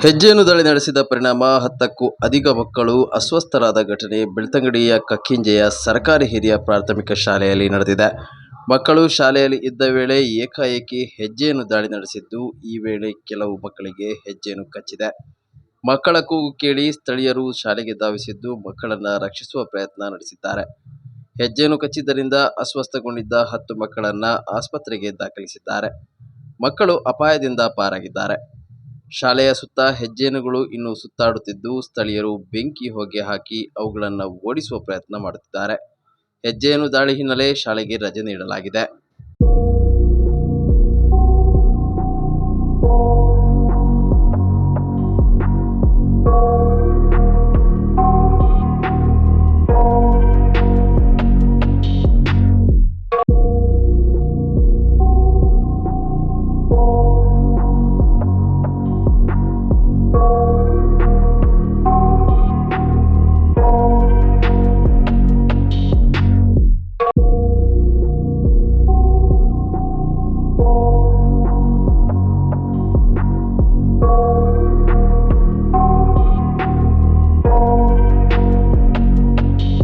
ಹೆಜ್ಜೆಯನ್ನು ದಾಳಿ ನಡೆಸಿದ ಪರಿಣಾಮ 10ಕ್ಕೂ ಅಧಿಕ ಮಕ್ಕಳು ಅಸ್ವಸ್ಥರಾದ ಘಟನೆ ಬೆಳ್ತಂಗಡಿಯ ಕಕ್ಕಿಂಜೆಯ ಸರ್ಕಾರಿ ಹಿರಿಯ ಪ್ರಾಥಮಿಕ ಶಾಲೆಯಲ್ಲಿ ನಡೆದಿದೆ. ಮಕ್ಕಳು ಶಾಲೆಯಲ್ಲಿ ಇದ್ದ ವೇಳೆ ಏಕಾಏಕಿ ಹೆಜ್ಜೆಯನ್ನು ದಾಳಿ ನಡೆಸಿದ್ದು, ಈ ವೇಳೆ ಕೆಲವು ಮಕ್ಕಳಿಗೆ ಹೆಜ್ಜೆಯನ್ನು ಕಚ್ಚಿದೆ. ಮಕ್ಕಳ ಕೂಗು ಕೇಳಿ ಸ್ಥಳೀಯರು ಶಾಲೆಗೆ ಧಾವಿಸಿದ್ದು ಮಕ್ಕಳನ್ನು ರಕ್ಷಿಸುವ ಪ್ರಯತ್ನ ನಡೆಸಿದ್ದಾರೆ. ಹೆಜ್ಜೆಯನ್ನು ಕಚ್ಚಿದ್ದರಿಂದ ಅಸ್ವಸ್ಥಗೊಂಡಿದ್ದ 10 ಮಕ್ಕಳನ್ನು ಆಸ್ಪತ್ರೆಗೆ ದಾಖಲಿಸಿದ್ದಾರೆ. ಮಕ್ಕಳು ಅಪಾಯದಿಂದ ಪಾರಾಗಿದ್ದಾರೆ. ಶಾಲೆಯ ಸುತ್ತ ಹೆಜ್ಜೆನುಗಳು ಇನ್ನೂ ಸುತ್ತಾಡುತ್ತಿದ್ದು, ಸ್ಥಳೀಯರು ಬೆಂಕಿ ಹೊಗೆ ಹಾಕಿ ಅವುಗಳನ್ನು ಓಡಿಸುವ ಪ್ರಯತ್ನ ಮಾಡುತ್ತಿದ್ದಾರೆ. ಹೆಜ್ಜೆಯನ್ನು ದಾಳಿ ಹಿನ್ನೆಲೆ ಶಾಲೆಗೆ ರಜೆ ನೀಡಲಾಗಿದೆ.